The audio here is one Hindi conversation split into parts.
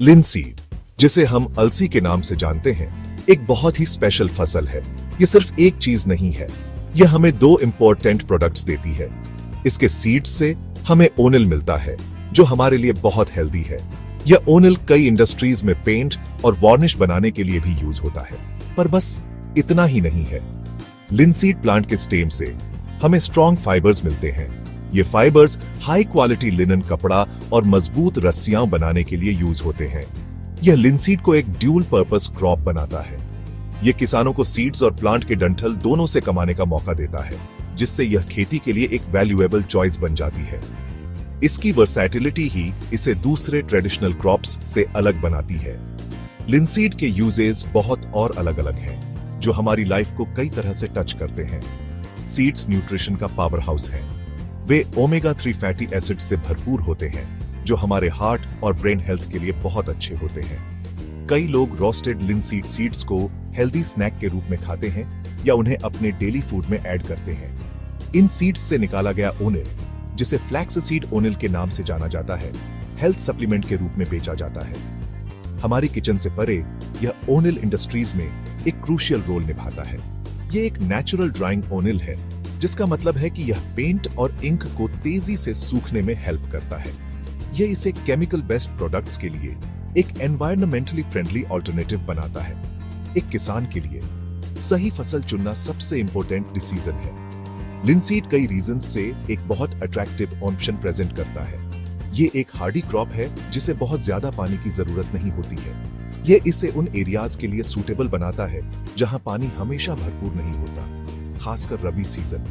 लिनसीड, जिसे हम अलसी के नाम से जानते हैं, एक बहुत ही स्पेशल फसल है। ये सिर्फ एक चीज नहीं है, यह हमें दो इंपॉर्टेंट प्रोडक्ट्स देती है। इसके सीड्स से हमें ओनिल मिलता है, जो हमारे लिए बहुत हेल्दी है। यह ओनिल कई इंडस्ट्रीज में पेंट और वार्निश बनाने के लिए भी यूज होता है। पर बस इतना ही नहीं है। लिनसीड प्लांट के स्टेम से हमें स्ट्रॉन्ग फाइबर्स मिलते हैं। ये फाइबर्स हाई क्वालिटी लिनन कपड़ा और मजबूत रस्सियां बनाने के लिए यूज होते हैं। यह लिनसीड को एक ड्यूल पर्पस क्रॉप बनाता है। यह किसानों को सीड्स और प्लांट के डंठल दोनों से कमाने का मौका देता है, जिससे यह खेती के लिए एक वैल्यूएबल चॉइस बन जाती है। इसकी वर्सैटिलिटी ही इसे दूसरे ट्रेडिशनल क्रॉप्स से अलग बनाती है। लिनसीड के यूजेस बहुत और अलग अलग हैं, जो हमारी लाइफ को कई तरह से टच करते हैं। सीड्स न्यूट्रिशन का पावर हाउस है। वे ओमेगा 3 फैटी एसिड से भरपूर होते हैं, जो हमारे हार्ट और ब्रेन हेल्थ के लिए बहुत अच्छे होते हैं। कई लोग रोस्टेड लिनसीड सीड्स को हेल्दी स्नैक के रूप में खाते हैं या उन्हें अपने डेली फूड में ऐड करते हैं। इन सीड्स से निकाला गया ओनिल, जिसे फ्लैक्ससीड ओनिल के नाम से जाना जाता है, हेल्थ सप्लीमेंट के रूप में बेचा जाता है। हमारी किचन से परे यह ओनिल इंडस्ट्रीज में एक क्रूशियल रोल निभाता है। यह एक नेचुरल ड्राइंग ओनिल है, जिसका मतलब है कि यह पेंट और इंक को तेजी से सूखने में हेल्प करता है। यह इसे केमिकल बेस्ड प्रोडक्ट्स के लिए एक एनवायरमेंटली फ्रेंडली ऑल्टरनेटिव बनाता है। एक किसान के लिए सही फसल चुनना सबसे इंपॉर्टेंट डिसीजन है। लिनसीड कई रीजंस से एक बहुत अट्रैक्टिव ऑप्शन प्रेजेंट करता है। ये एक हार्डी क्रॉप है, जिसे बहुत ज्यादा पानी की जरूरत नहीं होती है। यह इसे उन एरियाज के लिए सूटेबल बनाता है जहां पानी हमेशा भरपूर नहीं होता, खासकर रबी सीजन।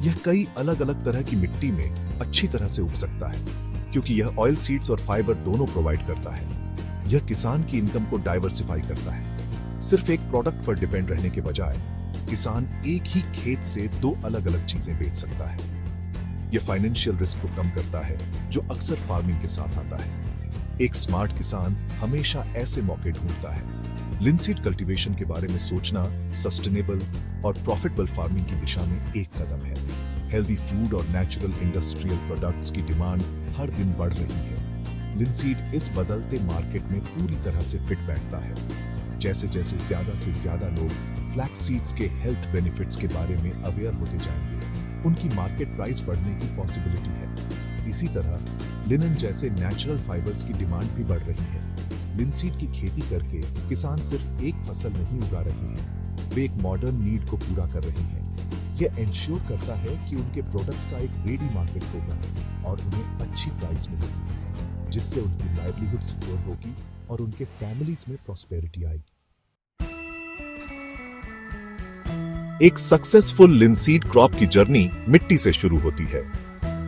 यह कई अलग अलग तरह की मिट्टी में अच्छी तरह से उग सकता है, क्योंकि यह ऑयल सीड्स और फाइबर दोनों प्रोवाइड करता है। यह किसान की इनकम को डाइवर्सिफाई करता है। सिर्फ एक प्रोडक्ट पर डिपेंड रहने के बजाय किसान एक ही खेत से दो अलग अलग चीजें बेच सकता है। यह फाइनेंशियल रिस्क को कम करता है, जो अक्सर फार्मिंग के साथ आता है। एक स्मार्ट किसान हमेशा ऐसे मौके ढूंढता है। लिनसीड कल्टीवेशन के बारे में सोचना सस्टेनेबल और प्रॉफिटेबल फार्मिंग की दिशा में एक कदम है। हेल्दी फूड और नेचुरल इंडस्ट्रियल प्रोडक्ट्स की डिमांड हर दिन बढ़ रही है। लिनसीड इस बदलते मार्केट में पूरी तरह से फिट बैठता है। जैसे जैसे ज्यादा से ज्यादा लोग फ्लैक्स सीड्स के हेल्थ बेनिफिट्स के बारे में अवेयर होते जाएंगे, उनकी मार्केट प्राइस बढ़ने की पॉसिबिलिटी है। इसी तरह लिनन जैसे नेचुरल फाइबर्स की डिमांड भी बढ़ रही है। लिनसीड की खेती करके किसान सिर्फ एक फसल नहीं उगा रहे हैं, वे एक मॉडर्न नीड को पूरा कर रहे हैं। यह इंश्योर करता है कि उनके प्रोडक्ट का एक रेडी मार्केट होगा और उन्हें अच्छी प्राइस मिलेगी, जिससे उनकी लाइवलीहुड सिक्योर होगी और उनके फैमिलीज में प्रॉस्पेरिटी आएगी। एक सक्सेसफुल लिनसीड क्रॉप की जर्नी मिट्टी से शुरू होती है।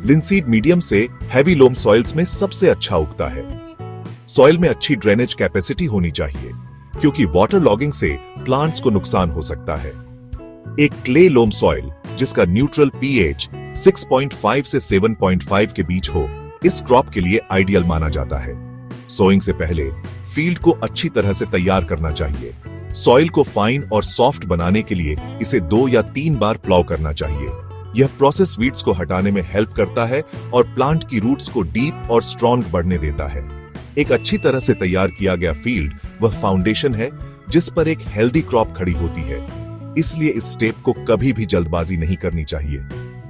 लिनसीड मीडियम से हैवी लोम सॉइल्स में सबसे अच्छा उगता है। सॉइल में अच्छी ड्रेनेज कैपेसिटी होनी चाहिए, क्योंकि वाटर लॉगिंग से प्लांट्स को नुकसान हो सकता है। एक क्ले लोम सॉइल, जिसका न्यूट्रल पीएच 6.5 से 7.5 के बीच हो, इस क्रॉप के लिए आइडियल माना जाता है। सोइंग से पहले फील्ड को अच्छी तरह से तैयार करना चाहिए। सॉइल को फाइन और सॉफ्ट बनाने के लिए इसे 2 या 3 बार प्लाउ करना चाहिए। यह प्रोसेस वीड्स को हटाने में हेल्प करता है और प्लांट की रूट्स को डीप और स्ट्रॉन्ग बढ़ने देता है। एक अच्छी तरह से तैयार किया गया फील्ड वह फाउंडेशन है, जिस पर एक हेल्दी क्रॉप खड़ी होती है। इसलिए इस स्टेप को कभी भी जल्दबाजी नहीं करनी चाहिए।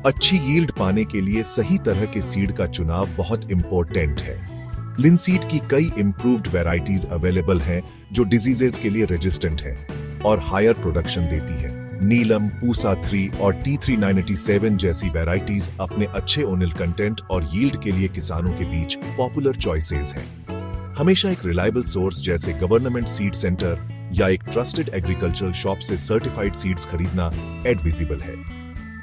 अच्छी यील्ड पाने के लिए सही तरह के सीड का चुनाव बहुत इंपॉर्टेंट है। लिनसीड की कई इंप्रूव्ड वैरायटीज अवेलेबल हैं, जो डिजीजेस के लिए रेजिस्टेंट हैं और हायर प्रोडक्शन देती है। नीलम, पूसा 3 और T3987 जैसी वैरायटीज अपने अच्छे ओनिल कंटेंट और यील्ड के लिए किसानों के बीच पॉपुलर चॉइसेस हैं। हमेशा एक रिलायबल सोर्स जैसे गवर्नमेंट सीड सेंटर या एक ट्रस्टेड एग्रीकल्चरल शॉप से सर्टिफाइड सीड्स खरीदना एडविजिबल है।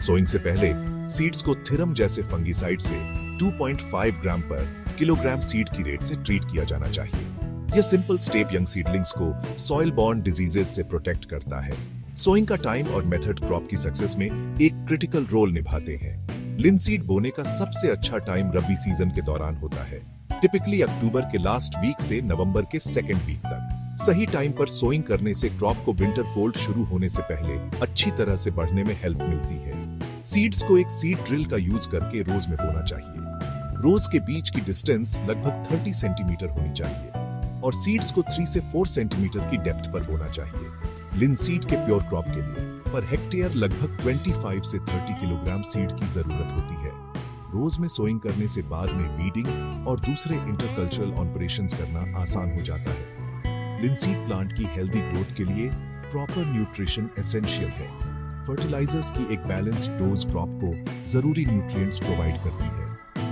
सोइंग से पहले सीड्स को थिरम जैसे फंगिसाइड से 2.5 ग्राम पर किलोग्राम सीड की रेट से ट्रीट किया जाना चाहिए। यह सिंपल स्टेप यंग सीडलिंग्स को सॉइल बॉर्न डिजीजेस से प्रोटेक्ट करता है। सोइंग का टाइम और मेथड क्रॉप की सक्सेस में एक क्रिटिकल रोल निभाते हैं। लिनसीड बोने का सबसे अच्छा टाइम रबी सीजन के दौरान होता है, टिपिकली अक्टूबर के लास्ट वीक से नवंबर के सेकेंड वीक तक। सही टाइम पर सोइंग करने से क्रॉप को विंटर कोल्ड शुरू होने से पहले अच्छी तरह से बढ़ने में हेल्प मिलती है। सीड्स को एक सीड ड्रिल का यूज करके रोज में बोना चाहिए। रोज के बीच की डिस्टेंस लगभग 30 सेंटीमीटर होनी चाहिए। और सीड्स को 3 से 4 सेंटीमीटर की डेप्थ पर बोना चाहिए। लिनसीड के प्योर क्रॉप के लिए पर हेक्टेयर लगभग 25 से 30 किलोग्राम सीड की जरूरत होती है। रोज में सोइंग करने से बाद में वीडिंग और दूसरे इंटरकल्चरल ऑपरेशंस करना आसान हो जाता है। लिनसीड प्लांट की हेल्दी ग्रोथ के लिए प्रॉपर न्यूट्रिशन एसेंशियल है। फर्टिलाइजर्स की एक बैलेंस्ड डोज क्रॉप को जरूरी न्यूट्रिएंट्स प्रोवाइड करती है।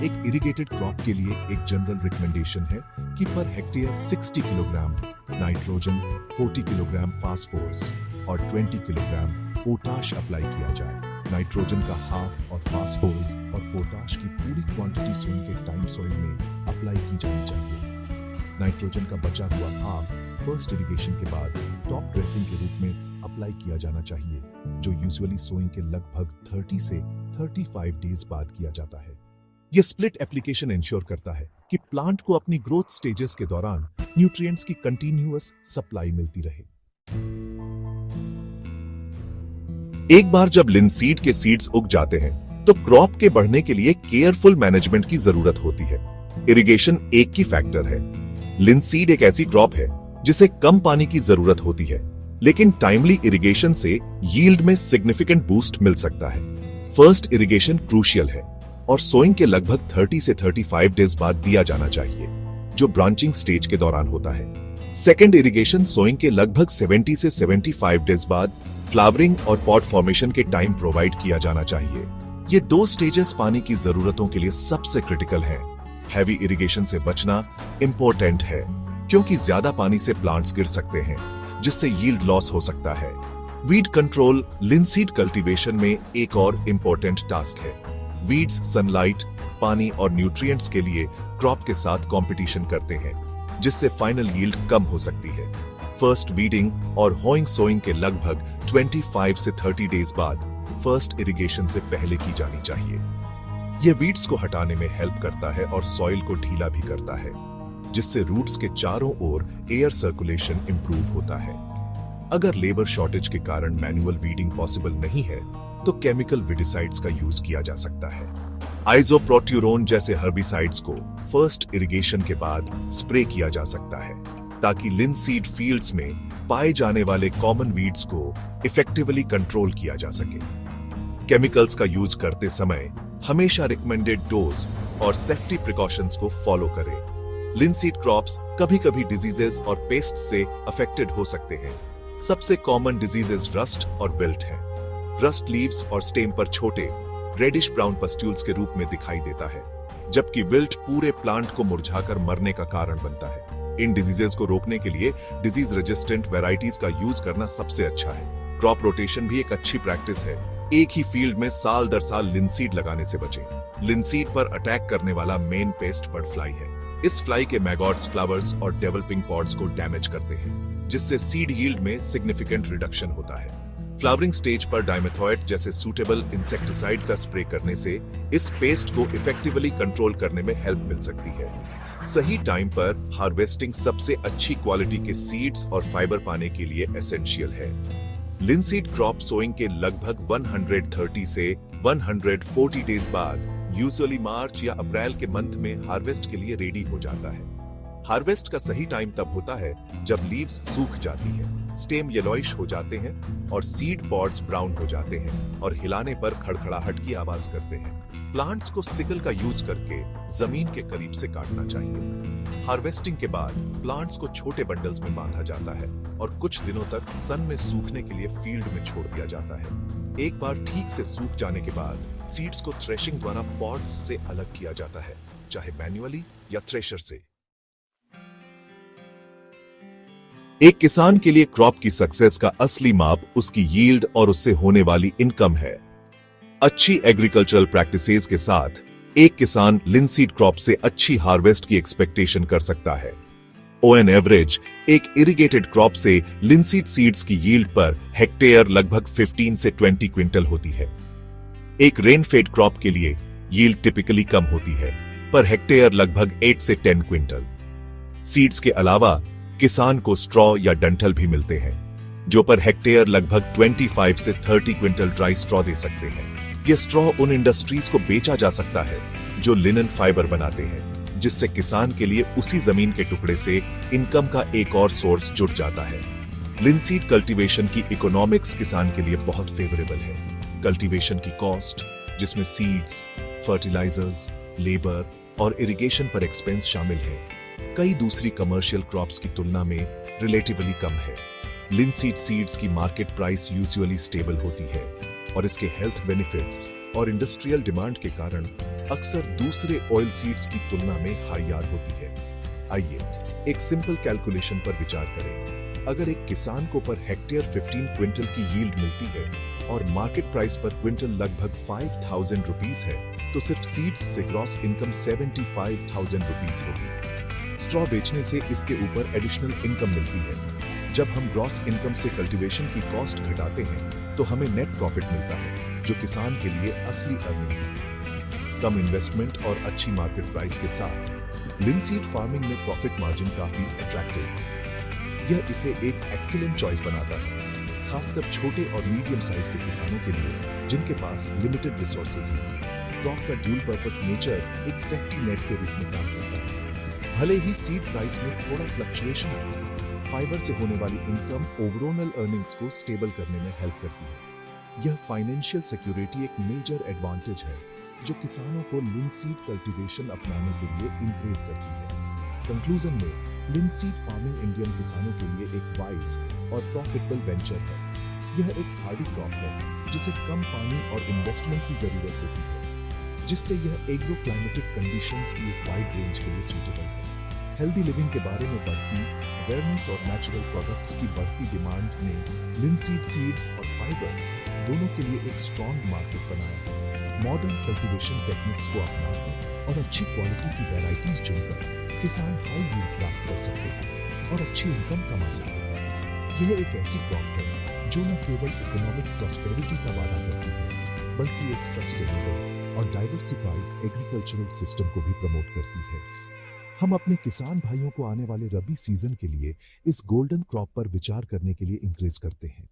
एक इरिगेटेड क्रॉप के लिए एक जनरल रिकमेंडेशन है कि per hectare 60 kilogram nitrogen, 40 kilogram phosphorus और 20 किलोग्राम पोटाश अप्लाई किया जाए। नाइट्रोजन का हाफ और फास्फोरस और पोटाश की पूरी क्वांटिटी सोइंग के टाइम सॉइल में अप्लाई की जानी चाहिए। नाइट्रोजन का बचा हुआ हाफ फर्स्ट इरिगेशन के बाद टॉप ड्रेसिंग के रूप में अप्लाई किया जाना चाहिए, जो यूजुअली सोइंग के लगभग 30 से 35 डेज बाद किया जाता है। यह स्प्लिट एप्लीकेशन इंश्योर करता है कि प्लांट को अपनी ग्रोथ स्टेजेस के दौरान न्यूट्रिएंट्स की कंटिन्यूअस सप्लाई मिलती रहे। एक बार जब लिनसीड के सीड्स उग जाते हैं तो क्रॉप के बढ़ने के लिए केयरफुल मैनेजमेंट की जरूरत होती है। इरिगेशन एक की फैक्टर है। लिनसीड एक ऐसी क्रॉप है जिसे कम पानी की जरूरत होती है, लेकिन टाइमली इरिगेशन से यील्ड में सिग्निफिकेंट बूस्ट मिल सकता है। फर्स्ट इरिगेशन क्रूशियल है और सोइंग के लगभग 30 से 35 डेज बाद दिया जाना चाहिए, जो ब्रांचिंग स्टेज के दौरान होता है। सेकेंड इरिगेशन सोइंग के लगभग 70 से 75 डेज बाद फ्लावरिंग और पॉट फॉर्मेशन के टाइम प्रोवाइड किया जाना चाहिए। ये 2 स्टेजेस पानी की जरूरतों के लिए सबसे क्रिटिकल हैं। हैवी इरिगेशन से बचना इंपॉर्टेंट है, क्योंकि ज्यादा पानी से प्लांट्स गिर सकते हैं, जिससे यील्ड लॉस हो सकता है। वीड कंट्रोल लिनसीड कल्टीवेशन में एक और इंपॉर्टेंट टास्क है। वीड्स सनलाइट, पानी और न्यूट्रिएंट्स के लिए क्रॉप के साथ कंपटीशन करते हैं, जिससे फाइनल यील्ड कम हो सकती है। फर्स्ट वीडिंग और होइंग सोइंग के लगभग 25 से 30 डेज बाद फर्स्ट इरिगेशन से पहले की जानी चाहिए। यह वीड्स को हटाने में हेल्प करता है और सॉइल को ढीला भी करता है, जिससे रूट्स के चारों ओर एयर सर्कुलेशन इंप्रूव होता है। अगर लेबर शॉर्टेज के कारण मैनुअल वीडिंग पॉसिबल नहीं है तो केमिकल विडिसाइड्स का यूज किया जा सकता है। आइसोप्रोट्यूरोन जैसे हर्बिसाइड्स को फर्स्ट इरिगेशन के बाद स्प्रे किया जा सकता है, ताकि लिनसीड फील्ड्स में पाए जाने वाले कॉमन वीड्स को इफेक्टिवली कंट्रोल किया जा सके। केमिकल्स का यूज करते समय हमेशा रिकमेंडेड डोज और सेफ्टी प्रिकॉशंस को फॉलो करें। लिनसीड क्रॉप्स कभी-कभी डिजीजेस और पेस्ट से अफेक्टेड हो सकते हैं। सबसे कॉमन डिजीजेस रस्ट और विल्ट हैं। रस्ट लीव्स और स्टेम पर छोटे रेडिश ब्राउन पस्ट्यूल्स के रूप में दिखाई देता है, जबकि विल्ट पूरे प्लांट को मुरझाकर मरने का कारण बनता है। इन डिजीजेस को रोकने के लिए डिजीज रेजिस्टेंट वैरायटीज का यूज करना सबसे अच्छा है। क्रॉप रोटेशन भी एक अच्छी प्रैक्टिस है। एक ही फील्ड में साल दर साल लिनसीड लगाने से बचें। लिनसीड पर अटैक करने वाला मेन पेस्ट बर्ड फ्लाई है। इस फ्लाई के मैगॉट्स फ्लावर्स और डेवलपिंग पॉड्स को डैमेज करते हैं, जिससे सीड यील्ड में सिग्निफिकेंट रिडक्शन होता है। फ्लावरिंग स्टेज पर डाइमेथोएट जैसे सूटेबल इंसेक्टिसाइड का स्प्रे करने से इस पेस्ट को इफेक्टिवली कंट्रोल करने में हेल्प मिल सकती है। सही टाइम पर हार्वेस्टिंग सबसे अच्छी क्वालिटी के सीड्स और फाइबर पाने के लिए एसेंशियल है। लिनसीड क्रॉप सोइंग के लगभग 130 से 140 डेज बाद यूजुअली मार्च या अप्रैल के मंथ में हार्वेस्ट के लिए रेडी हो जाता है। हार्वेस्ट का सही टाइम तब होता है जब लीव्स सूख जाती हैं, स्टेम येलोइश हो जाते हैं और सीड पॉड्स ब्राउन हो जाते हैं और हिलाने पर खड़खड़ाहट की आवाज करते हैं। प्लांट्स को सिकल का यूज करके जमीन के करीब से काटना चाहिए। हार्वेस्टिंग के बाद प्लांट्स को छोटे बंडल्स में बांधा जाता है और कुछ दिनों तक सन में सूखने के लिए फील्ड में छोड़ दिया जाता है। एक बार ठीक से सूख जाने के बाद सीड्स को थ्रेशिंग द्वारा पॉड्स से अलग किया जाता है, चाहे मैन्युअली या थ्रेशर से। एक किसान के लिए क्रॉप की सक्सेस का असली माप उसकी यील्ड और उससे होने वाली इनकम है। अच्छी एग्रीकल्चरल प्रैक्टिसेस के साथ एक किसान लिनसीड क्रॉप से अच्छी हार्वेस्ट की एक्सपेक्टेशन कर सकता है। ऑन एवरेज एक इरिगेटेड क्रॉप से लिनसीड सीड्स की यील्ड पर हेक्टेयर लगभग 15 से 20 क्विंटल होती है। एक रेनफेड क्रॉप के लिए यील्ड टिपिकली कम होती है, पर हेक्टेयर लगभग 8 से 10 क्विंटल। सीड्स के अलावा किसान को स्ट्रॉ या डंठल भी मिलते हैं, जो पर हेक्टेयर लगभग 25 से 30 क्विंटल ड्राई स्ट्रॉ दे सकते हैं। यह स्ट्रॉ उन इंडस्ट्रीज को बेचा जा सकता है जो लिनन फाइबर बनाते हैं, जिससे किसान के लिए उसी जमीन के टुकड़े से इनकम का एक और सोर्स जुड़ जाता है। लिनसीड कल्टीवेशन की इकोनॉमिक्स किसान के लिए बहुत फेवरेबल है। कल्टीवेशन की कॉस्ट, जिसमें सीड्स, फर्टिलाइजर्स, लेबर और इरिगेशन पर एक्सपेंस शामिल है, कई दूसरी कमर्शियल क्रॉप्स की तुलना में रिलेटिवली कम है। लिनसीड सीड्स की मार्केट प्राइस यूजुअली स्टेबल होती है और इसके हेल्थ बेनिफिट्स और इंडस्ट्रियल डिमांड के कारण अक्सर दूसरे ऑयल सीड्स की तुलना में हाईयार होती है। आइए एक सिंपल कैलकुलेशन पर विचार करें। अगर एक किसान को पर हेक्टेयर 15 क्विंटल की यील्ड मिलती है और मार्केट प्राइस पर क्विंटल लगभग 5,000 रुपीस है, तो सिर्फ सीड्स से ग्रॉस इनकम 75,000 रुपीस होगी। स्ट्रॉ बेचने से इसके ऊपर एडिशनल इनकम मिलती है। जब हम ग्रॉस इनकम से कल्टीवेशन की कॉस्ट घटाते हैं तो हमें नेट प्रॉफिट मिलता है, जो किसान के लिए असली अर्निंग है। कम इन्वेस्टमेंट और अच्छी मार्केट प्राइस के साथ लिनसीड फार्मिंग में प्रॉफिट मार्जिन काफी अट्रैक्टिव है। यह इसे एक एक्सीलेंट चॉइस बनाता है, खासकर छोटे और मीडियम साइज के किसानों के लिए जिनके पास लिमिटेड रिसोर्सेज हैं। क्रॉप का ड्यूल पर्पस नेचर एक सेफ्टी नेट के रूप में काम करता है। भले ही सीड प्राइस में थोड़ा फ्लक्चुएशन हो, फाइबर से होने वाली इनकम ओवरऑल अर्निंग्स को स्टेबल करने में हेल्प करती है। यह फाइनेंशियल सिक्योरिटी एक मेजर एडवांटेज है जो किसानों को लिनसीड कल्टीवेशन अपनाने के लिए इंकरेज करती है। कंक्लूजन में, लिनसीड फार्मिंग इंडियन किसानों के लिए एक वाइज और प्रॉफिटेबल वेंचर है। यह एक हार्डी क्रॉप है जिसे कम पानी और इन्वेस्टमेंट की जरूरत होती है, जिससे यह एग्रो क्लाइमेटिक कंडीशंस की एक वाइड रेंज के लिए सूटेबल है। हेल्दी लिविंग के बारे में बढ़ती अवेयरनेस और नेचुरल प्रोडक्ट्स की बढ़ती डिमांड ने लिनसीड सीड्स और फाइबर दोनों के लिए एक स्ट्रॉन्ग मार्केट बनाया है। मॉडर्न कल्टीवेशन टेक्निक्स को अपनाकर और अच्छी क्वालिटी की वैरायटीज चुनकर किसान हाई यील्ड प्राप्त कर सकते हैं और अच्छी इनकम कमा सकते हैं। यह एक ऐसी क्रॉप है जो न केवल इकोनॉमिक प्रॉस्पेरिटी का वादा करती है, बल्कि एक सस्टेनेबल और डाइवर्सिफाइड एग्रीकल्चरल सिस्टम को भी प्रमोट करती है। हम अपने किसान भाइयों को आने वाले रबी सीजन के लिए इस गोल्डन क्रॉप पर विचार करने के लिए इंकरेज करते हैं।